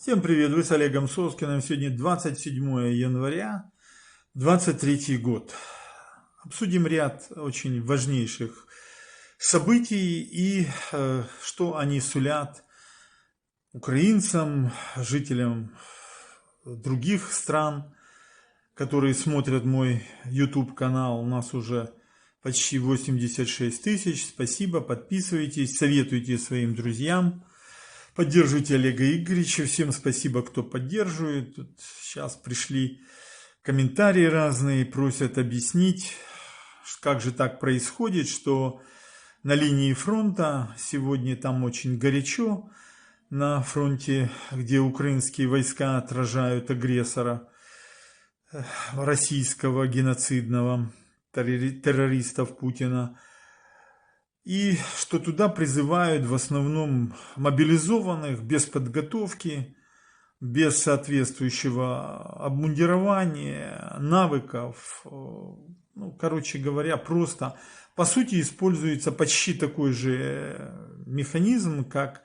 Всем привет, вы с Олегом Соскиным. Сегодня 27 января 2023 год. Обсудим ряд очень важнейших событий и что они сулят украинцам, жителям других стран, которые смотрят мой YouTube-канал. У нас уже почти 86 тысяч. Спасибо, подписывайтесь, советуйте своим друзьям. Поддерживайте Олега Игоревича. Всем спасибо, кто поддерживает. Тут сейчас пришли комментарии разные, просят объяснить, как же так происходит, что на линии фронта сегодня там очень горячо, на фронте, где украинские войска отражают агрессора российского геноцидного террористов Путина. И что туда призывают в основном мобилизованных, без подготовки, без соответствующего обмундирования, навыков. Короче говоря, просто, по сути, используется почти такой же механизм, как,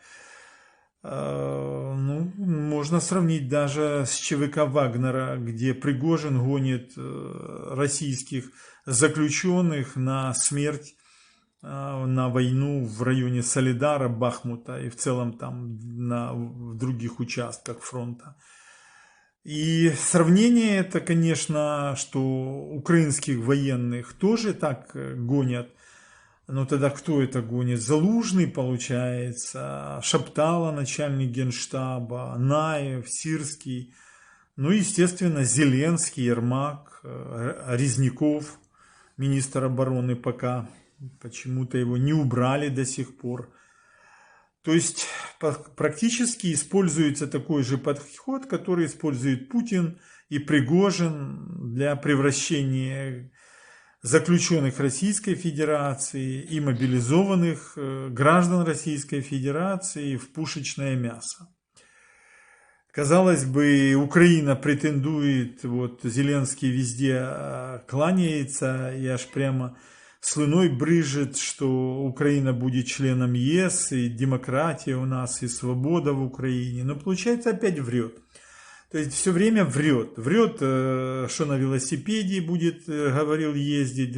можно сравнить даже с ЧВК Вагнера, где Пригожин гонит российских заключенных на смерть, на войну в районе Солидара, Бахмута и в целом там в других участках фронта. И сравнение это, конечно, что украинских военных тоже так гонят. Но тогда кто это гонит? Залужный, получается, Шаптала, начальник генштаба, Наев, Сирский, естественно, Зеленский, Ермак, Резняков, министр обороны пока. Почему-то его не убрали до сих пор. То есть практически используется такой же подход, который использует Путин и Пригожин для превращения заключенных Российской Федерации и мобилизованных граждан Российской Федерации в пушечное мясо. Казалось бы, Украина претендует, Зеленский везде кланяется и аж прямо слюной брызжет, что Украина будет членом ЕС, и демократия у нас, и свобода в Украине. Но получается опять врет. То есть все время врет. Врет, что на велосипеде будет, говорил, ездить.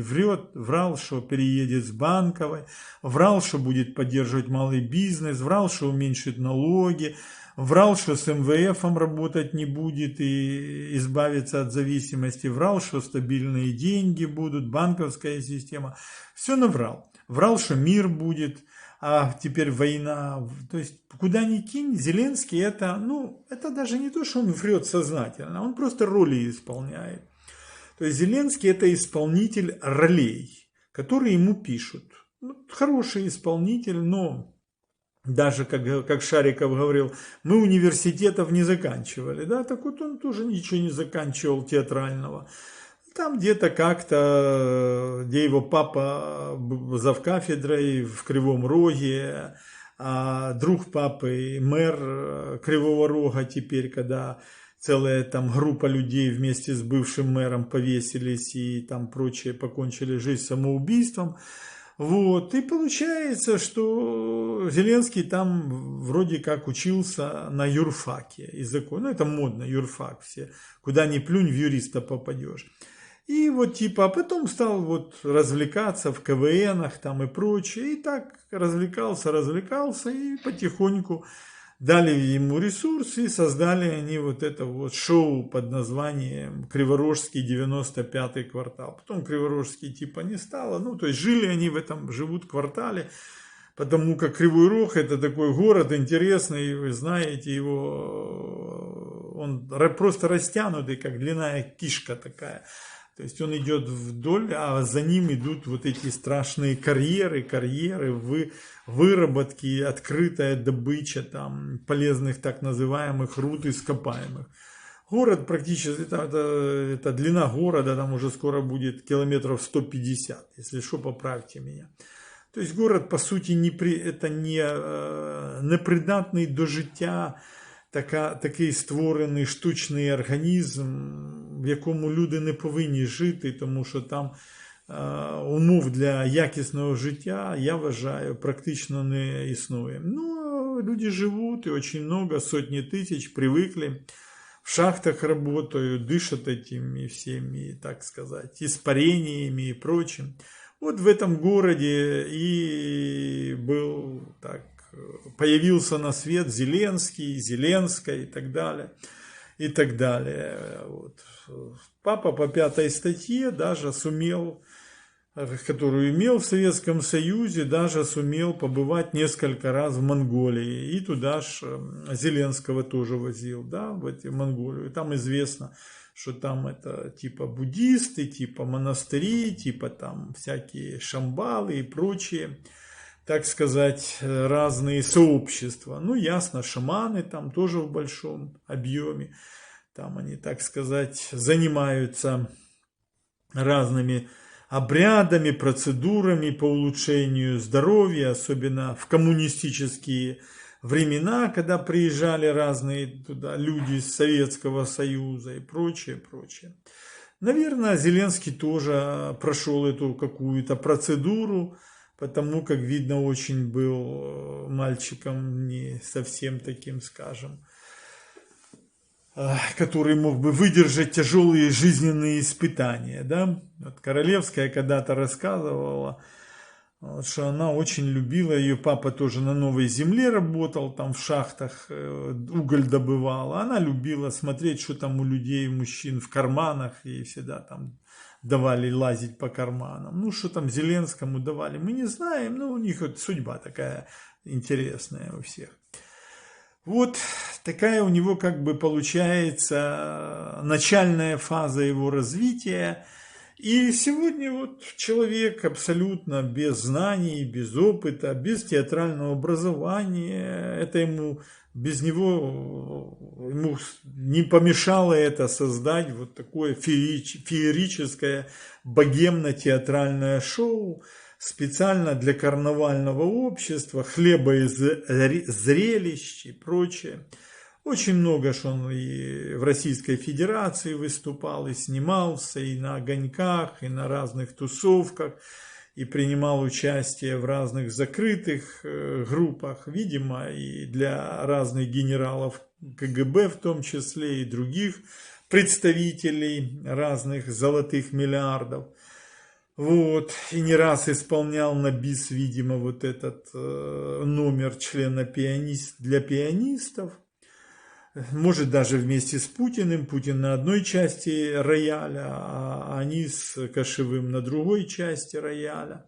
Врал, что переедет с Банковой. Врал, что будет поддерживать малый бизнес. Врал, что уменьшит налоги. Врал, что с МВФом работать не будет и избавиться от зависимости. Врал, что стабильные деньги будут, банковская система. Все наврал. Врал, что мир будет, а теперь война. То есть, куда ни кинь, Зеленский это даже не то, что он врет сознательно, он просто роли исполняет. То есть, Зеленский это исполнитель ролей, которые ему пишут. Хороший исполнитель, но... Даже, как Шариков говорил, мы университетов не заканчивали, да, так вот он тоже ничего не заканчивал театрального. Там где-то как-то, где его папа завкафедрой в Кривом Роге, а друг папы мэр Кривого Рога теперь, когда целая там группа людей вместе с бывшим мэром повесились и там прочее покончили жизнь самоубийством. И получается, что Зеленский там вроде как учился на юрфаке языку. Это модно, юрфак все. Куда ни плюнь, в юриста попадешь. И а потом стал развлекаться в КВНах там и прочее. И так развлекался, и потихоньку дали ему ресурсы и создали они это шоу под названием «Криворожский 95-й квартал». Потом Криворожский не стало. То есть жили они в этом, живут квартале, потому как Кривой Рог это такой город интересный, вы знаете его, он просто растянутый, как длинная кишка такая. То есть он идет вдоль, а за ним идут эти страшные карьеры, выработки, открытая добыча там полезных так называемых руд ископаемых. Город практически, это длина города, там уже скоро будет километров 150, если что, поправьте меня. То есть город, по сути, это не придатний до життя, такий створений штучний організм, в якому люди не повинні жити, тому що там умов для якісного життя, я вважаю, практично не існує. люди живут, и очень много, сотни тысяч привыкли, в шахтах работают, дышат этими всеми, так сказать, испарениями и прочим. Вот в этом городе и был так, появился на свет Зеленский, Зеленская и так далее, и так далее. Вот. Папа по 5-й статье даже сумел, которую имел в Советском Союзе, даже сумел побывать несколько раз в Монголии. И туда ж Зеленского тоже возил, да, в Монголию. И там известно, что там это типа буддисты, типа монастыри, типа там всякие шамбалы и прочие, так сказать, разные сообщества. Ну, ясно, шаманы там тоже в большом объеме. Там они, так сказать, занимаются разными обрядами, процедурами по улучшению здоровья, особенно в коммунистические времена, когда приезжали разные туда люди из Советского Союза и прочее, прочее. Наверное, Зеленский тоже прошел эту какую-то процедуру, потому как, видно, очень был мальчиком не совсем таким, скажем, который мог бы выдержать тяжелые жизненные испытания. Да? Вот Королевская когда-то рассказывала, что она очень любила, ее папа тоже на Новой Земле работал, там в шахтах уголь добывал. Она любила смотреть, что там у людей, мужчин в карманах, и всегда там давали лазить по карманам. Ну, что там Зеленскому давали, мы не знаем, но у них вот судьба такая интересная у всех. Вот такая у него как бы получается начальная фаза его развития. И сегодня вот человек абсолютно без знаний, без опыта, без театрального образования, это ему, без него, ему не помешало это создать вот такое феерическое богемно-театральное шоу, специально для карнавального общества, хлеба и зрелищ и прочее. Очень много, что он и в Российской Федерации выступал, и снимался, и на огоньках, и на разных тусовках, и принимал участие в разных закрытых группах, видимо, и для разных генералов КГБ в том числе, и других представителей разных золотых миллиардов. Вот, и не раз исполнял на бис, видимо, вот этот номер члена для пианистов. Может, даже вместе с Путиным. Путин на одной части рояля, а они с Кошевым на другой части рояля.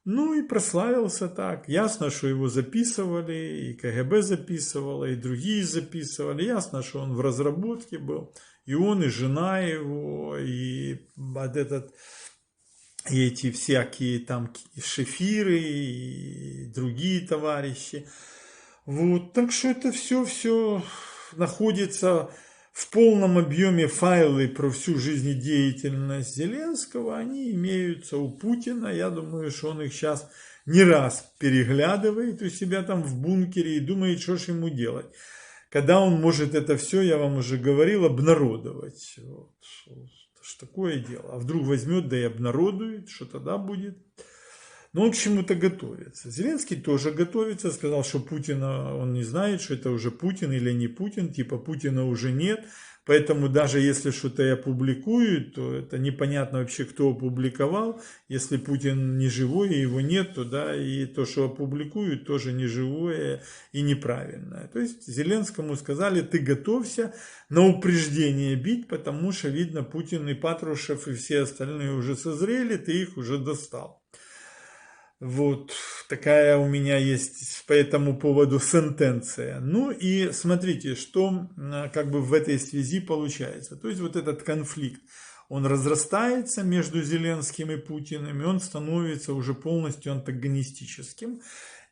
Ну и прославился так. Ясно, что его записывали, и КГБ записывало, и другие записывали. Ясно, что он в разработке был. И он, и жена его, и и эти всякие там шефиры, и другие товарищи. Вот, так что это все находится в полном объеме, файлы про всю жизнедеятельность Зеленского, они имеются у Путина. Я думаю, что он их сейчас не раз переглядывает у себя там в бункере и думает, что ж ему делать. Когда он может это все, я вам уже говорил, обнародовать. Вот. Что такое дело? А вдруг возьмет, да и обнародует, что тогда будет? Но он к чему-то готовится. Зеленский тоже готовится, сказал, что Путина, он не знает, что это уже Путин или не Путин, типа Путина уже нет, поэтому даже если что-то и опубликуют, то это непонятно вообще, кто опубликовал. Если Путин не живой и его нет, то да, и то, что опубликуют, тоже не живое и неправильное. То есть Зеленскому сказали, ты готовься на упреждение бить, потому что, видно, Путин и Патрушев и все остальные уже созрели, ты их уже достал. Вот такая у меня есть по этому поводу сентенция. Ну и смотрите, что как бы в этой связи получается. То есть вот этот конфликт, он разрастается между Зеленским и Путиным, и он становится уже полностью антагонистическим.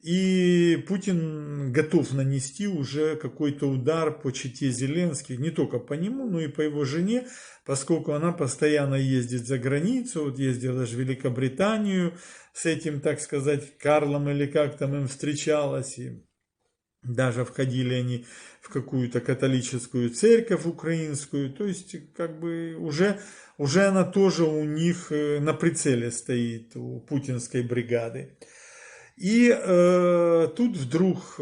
И Путин готов нанести уже какой-то удар по чете Зеленских, не только по нему, но и по его жене, поскольку она постоянно ездит за границу, вот ездила даже в Великобританию с этим, так сказать, Карлом или как там им встречалась, и даже входили они в какую-то католическую церковь украинскую, то есть как бы уже она тоже у них на прицеле стоит, у путинской бригады. И тут вдруг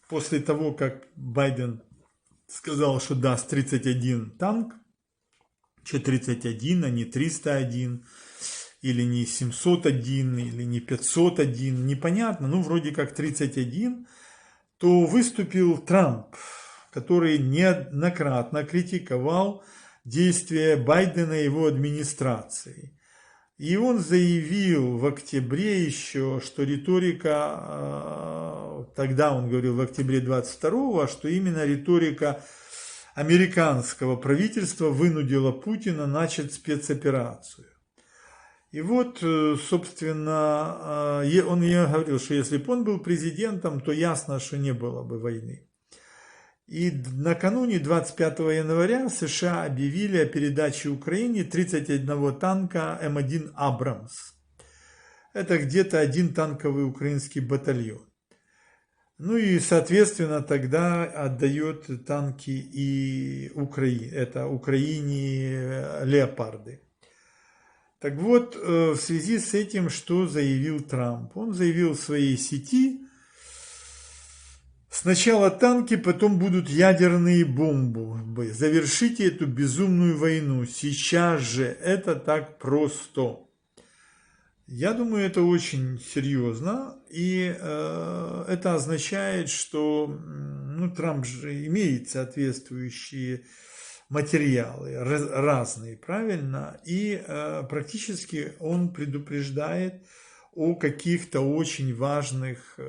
после того, как Байден сказал, что даст 31 танк, что 31, а не 301, или не 701, или не 501, непонятно, ну вроде как 31, то выступил Трамп, который неоднократно критиковал действия Байдена и его администрации. И он заявил в октябре еще, что риторика, тогда он говорил в октябре 22-го, что именно риторика американского правительства вынудила Путина начать спецоперацию. И вот, собственно, он и говорил, что если бы он был президентом, то ясно, что не было бы войны. И накануне 25 января США объявили о передаче Украине 31 танка М1 «Абрамс». Это где-то один танковый украинский батальон. Ну и, соответственно, тогда отдает танки и Украине «Леопарды». Так вот, в связи с этим, что заявил Трамп? Он заявил в своей сети: сначала танки, потом будут ядерные бомбы. Завершите эту безумную войну. Сейчас же. Это так просто. Я думаю, это очень серьезно. И это означает, что Трамп же имеет соответствующие материалы разные, правильно? И практически он предупреждает о каких-то очень важных,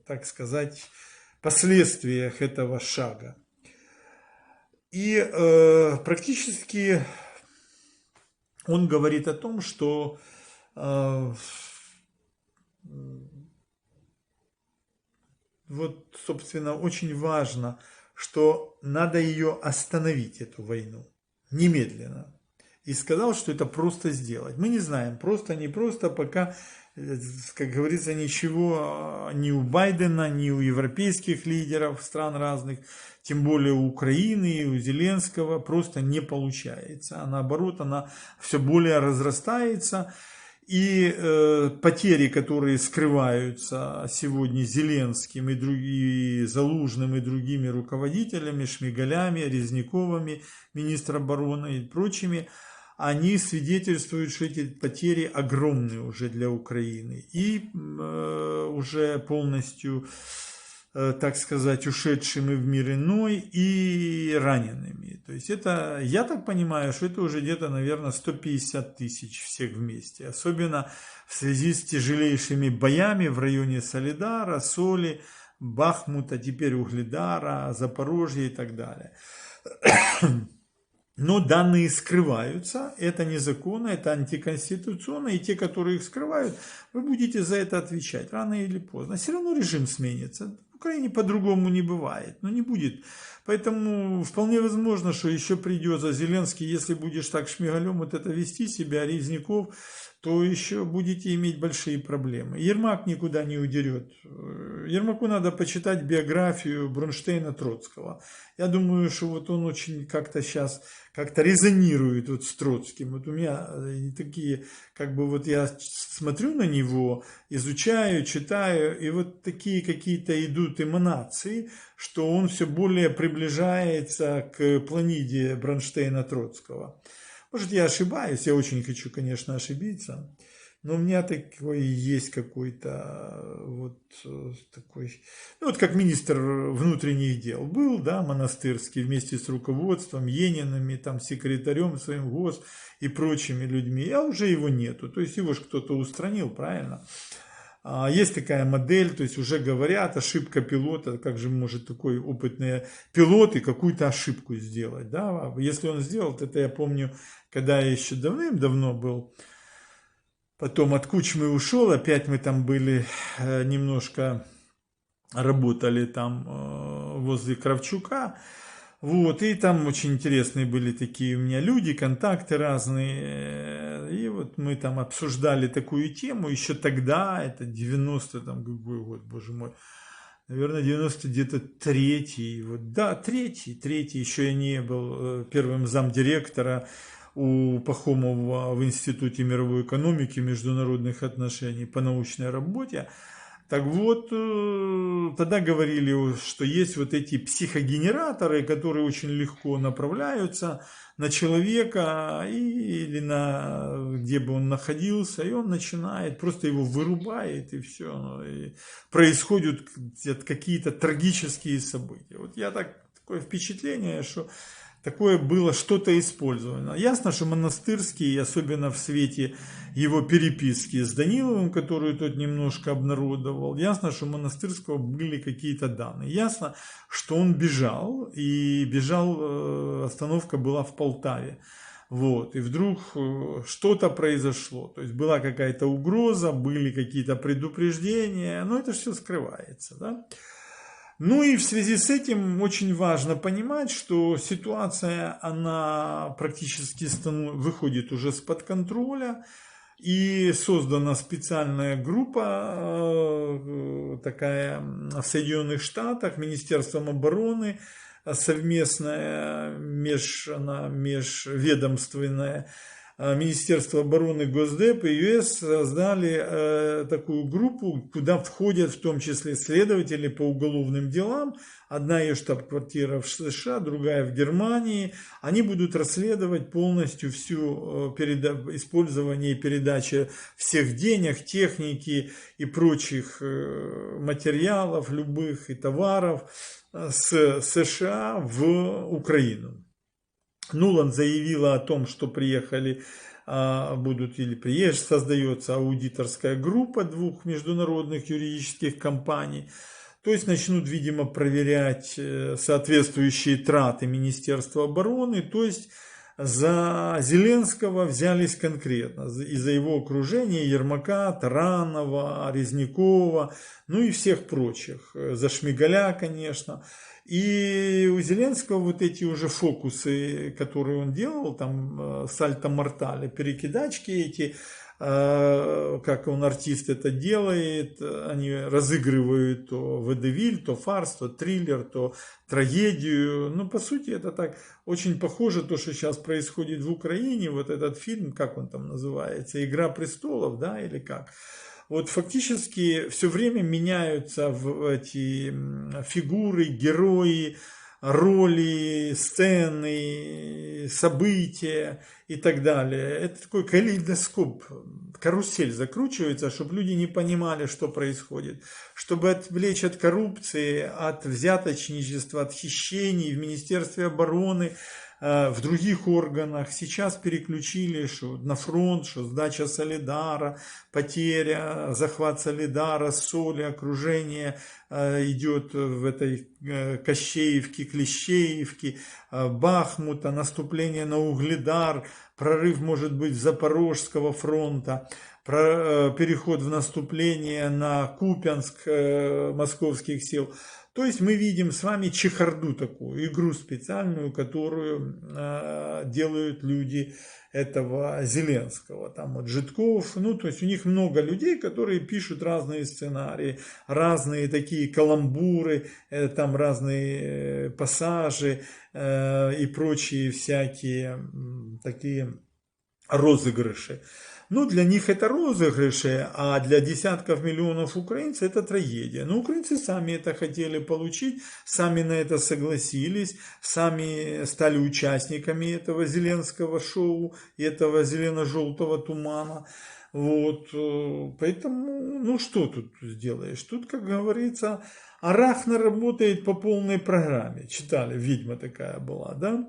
так сказать, последствиях этого шага. И практически он говорит о том, что вот, собственно, очень важно, что надо ее остановить, эту войну, немедленно. И сказал, что это просто сделать. Мы не знаем, просто, не просто, пока, как говорится, ничего ни у Байдена, ни у европейских лидеров стран разных, тем более у Украины и у Зеленского, просто не получается. А наоборот, она все более разрастается. И потери, которые скрываются сегодня Зеленским и Залужным и другими руководителями, Шмигалями, Резниковыми, министра обороны и прочими, они свидетельствуют, что эти потери огромные уже для Украины. И уже полностью, так сказать, ушедшими в мир иной и ранеными. То есть это, я так понимаю, что это уже где-то, наверное, 150 тысяч всех вместе. Особенно в связи с тяжелейшими боями в районе Солидара, Соли, Бахмута, теперь Угледара, Запорожья и так далее. Но данные скрываются, это незаконно, это антиконституционно, и те, которые их скрывают, вы будете за это отвечать рано или поздно. Все равно режим сменится. В Украине по-другому не бывает, но не будет. Поэтому вполне возможно, что еще придется Зеленский, если будешь так шмигалем вот это вести себя, Резняков, то еще будете иметь большие проблемы. Ермак никуда не удерет. Ермаку надо почитать биографию Бронштейна-Троцкого. Я думаю, что вот он очень как-то сейчас резонирует вот с Троцким. Вот у меня такие, как бы вот я смотрю на него, изучаю, читаю, и вот такие какие-то идут эманации, что он все более приближается к планиде Бронштейна-Троцкого. Может, я ошибаюсь, я очень хочу, конечно, ошибиться, но у меня такой есть какой-то вот такой, ну вот как министр внутренних дел был, да, Монастырский, вместе с руководством, Ениными, там, секретарем своим ГОС и прочими людьми, а уже его нету, то есть его же кто-то устранил, правильно? Есть такая модель, то есть уже говорят, ошибка пилота, как же может такой опытный пилот и какую-то ошибку сделать, да, если он сделал, это я помню, когда я еще давным-давно был, потом от Кучмы ушел, опять мы там были, немножко работали там возле Кравчука, вот, и там очень интересные были такие у меня люди, контакты разные, и вот мы там обсуждали такую тему еще тогда, это 90, там, какой год, боже мой, наверное, 90 где-то третий, вот, да, третий, еще я не был первым замдиректора у Пахомова в Институте мировой экономики и международных отношений по научной работе. Так вот, тогда говорили, что есть вот эти психогенераторы, которые очень легко направляются на человека или на где бы он находился, и он начинает, просто его вырубает, и все. И происходят какие-то трагические события. Вот я такое впечатление, что такое было что-то использовано. Ясно, что Монастырский, особенно в свете его переписки с Даниловым, которую тот немножко обнародовал, ясно, что у Монастырского были какие-то данные. Ясно, что он бежал, и бежал, остановка была в Полтаве. Вот, и вдруг что-то произошло, то есть была какая-то угроза, были какие-то предупреждения, но это все скрывается, да. Ну и в связи с этим очень важно понимать, что ситуация, она практически выходит уже из-под контроля, и создана специальная группа такая в Соединенных Штатах, Министерством обороны, совместная, межведомственная. Министерство обороны, Госдеп и ЮС создали такую группу, куда входят в том числе следователи по уголовным делам. Одна ее штаб-квартира в США, другая в Германии. Они будут расследовать полностью всю использование и передачу всех денег, техники и прочих материалов, любых и товаров с США в Украину. Нуланд заявила о том, что создается аудиторская группа двух международных юридических компаний. То есть начнут, видимо, проверять соответствующие траты Министерства обороны. То есть за Зеленского взялись конкретно, и за его окружение Ермака, Таранова, Резнякова, ну и всех прочих, за Шмигаля, конечно. И у Зеленского вот эти уже фокусы, которые он делал, там сальто-мортале, перекидачки эти, как он, артист, это делает, они разыгрывают то водевиль, то фарс, то триллер, то трагедию. Ну, по сути, это так очень похоже то, что сейчас происходит в Украине, вот этот фильм, как он там называется, «Игра престолов», да, или как? Вот фактически все время меняются эти фигуры, герои, роли, сцены, события и так далее. Это такой калейдоскоп, карусель закручивается, чтобы люди не понимали, что происходит. Чтобы отвлечь от коррупции, от взяточничества, от хищений в Министерстве обороны, в других органах. Сейчас переключили что на фронт, что сдача Солидара, потеря, захват Солидара, Соли, окружение идет в этой Кощеевке, Клещеевке, Бахмута, наступление на Угледар, прорыв может быть Запорожского фронта, переход в наступление на Купянск московских сил. То есть мы видим с вами чехарду такую, игру специальную, которую делают люди этого Зеленского. Там вот Житков, ну то есть у них много людей, которые пишут разные сценарии, разные такие каламбуры, там разные пассажи и прочие всякие такие розыгрыши. Ну, для них это розыгрыши, а для десятков миллионов украинцев это трагедия. Но украинцы сами это хотели получить, сами на это согласились, сами стали участниками этого Зеленского шоу, этого зелено-желтого тумана. Вот, поэтому, ну что тут сделаешь? Тут, как говорится, Арахна работает по полной программе. Читали, ведьма такая была, да?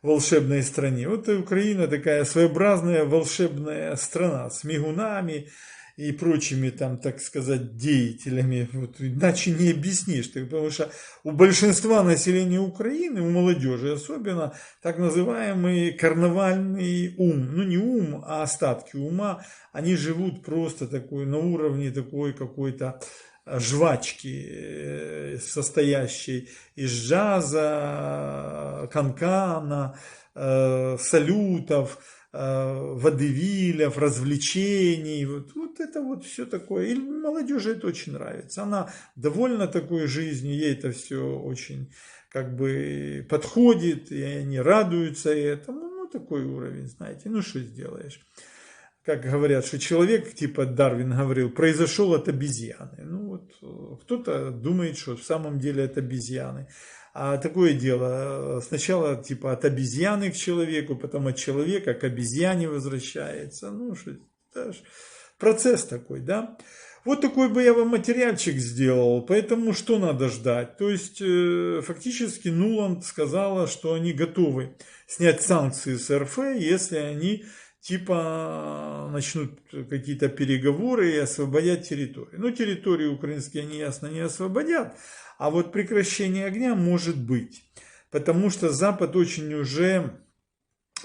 Волшебной стране. Вот и Украина такая своеобразная волшебная страна с мигунами и прочими там, так сказать, деятелями. Вот, иначе не объяснишь. Потому что у большинства населения Украины, у молодежи особенно, так называемый карнавальный ум. Ну не ум, а остатки ума. Они живут просто такой, на уровне такой какой-то жвачки, состоящей из джаза, канкана, салютов, водевилев, развлечений. Вот это вот все такое. И молодежи это очень нравится. Она довольна такой жизнью, ей это все очень как бы подходит, и они радуются этому. Ну, такой уровень, знаете, ну что сделаешь. как говорят, что человек, типа Дарвин говорил, произошел от обезьяны. Ну вот кто-то думает, что в самом деле это обезьяны. А такое дело, сначала типа от обезьяны к человеку, потом от человека к обезьяне возвращается. Ну, что это ж процесс такой, да. Вот такой бы я вам материальчик сделал, поэтому что надо ждать? То есть, фактически Нуланд сказала, что они готовы снять санкции с РФ, если они типа начнут какие-то переговоры и освободят территорию. Ну, территории украинские они, ясно, не освободят, а вот прекращение огня может быть, потому что Запад очень уже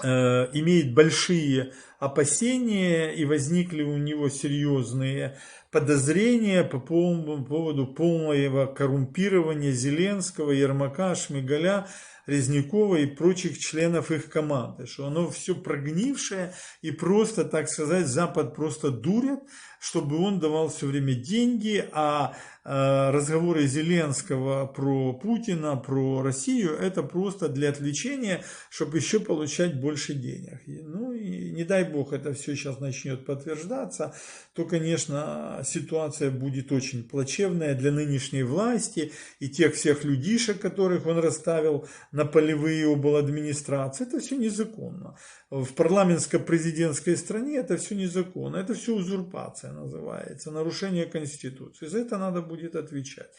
имеет большие опасения и возникли у него серьезные подозрения по поводу полного коррумпирования Зеленского, Ермака, Шмигаля, Резнякова и прочих членов их команды, что оно все прогнившее и просто, так сказать, Запад просто дурят, чтобы он давал все время деньги, а разговоры Зеленского про Путина, про Россию, это просто для отвлечения, чтобы еще получать больше денег. Ну и не дай бог это все сейчас начнет подтверждаться, то, конечно, ситуация будет очень плачевная для нынешней власти и тех всех людишек, которых он расставил на полевые обладминистрации. Это все незаконно. В парламентско-президентской стране это все незаконно, это все узурпация называется, нарушение Конституции. За это надо будет отвечать.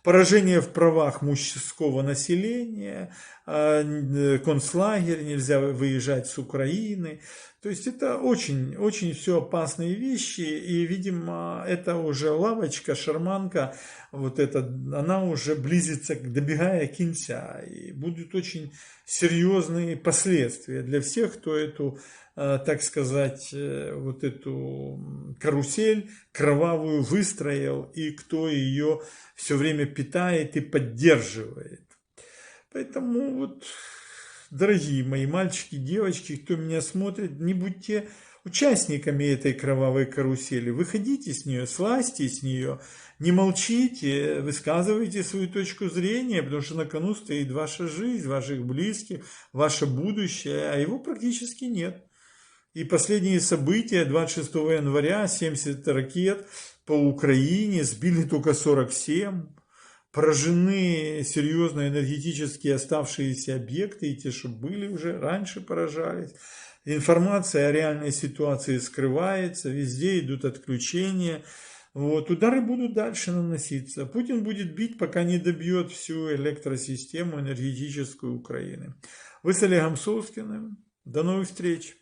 Поражение в правах мужского населения, концлагерь, нельзя выезжать с Украины. То есть это очень, очень все опасные вещи, и, видимо, это уже лавочка, шарманка, вот эта, она уже близится, добегая к конца, и будут очень серьезные последствия для всех, кто эту, так сказать, вот эту карусель кровавую выстроил, и кто ее все время питает и поддерживает. Поэтому вот, дорогие мои мальчики, девочки, кто меня смотрит, не будьте участниками этой кровавой карусели. Выходите с нее, слазьте с нее, не молчите, высказывайте свою точку зрения, потому что на кону стоит ваша жизнь, ваших близких, ваше будущее, а его практически нет. И последние события 26 января, 70 ракет по Украине, сбили только 47. Поражены серьезно энергетически оставшиеся объекты, и те, что были уже раньше, поражались. Информация о реальной ситуации скрывается, везде идут отключения. Вот. Удары будут дальше наноситься. Путин будет бить, пока не добьет всю электросистему энергетическую Украины. Вы с Олегом Соскиным. До новых встреч!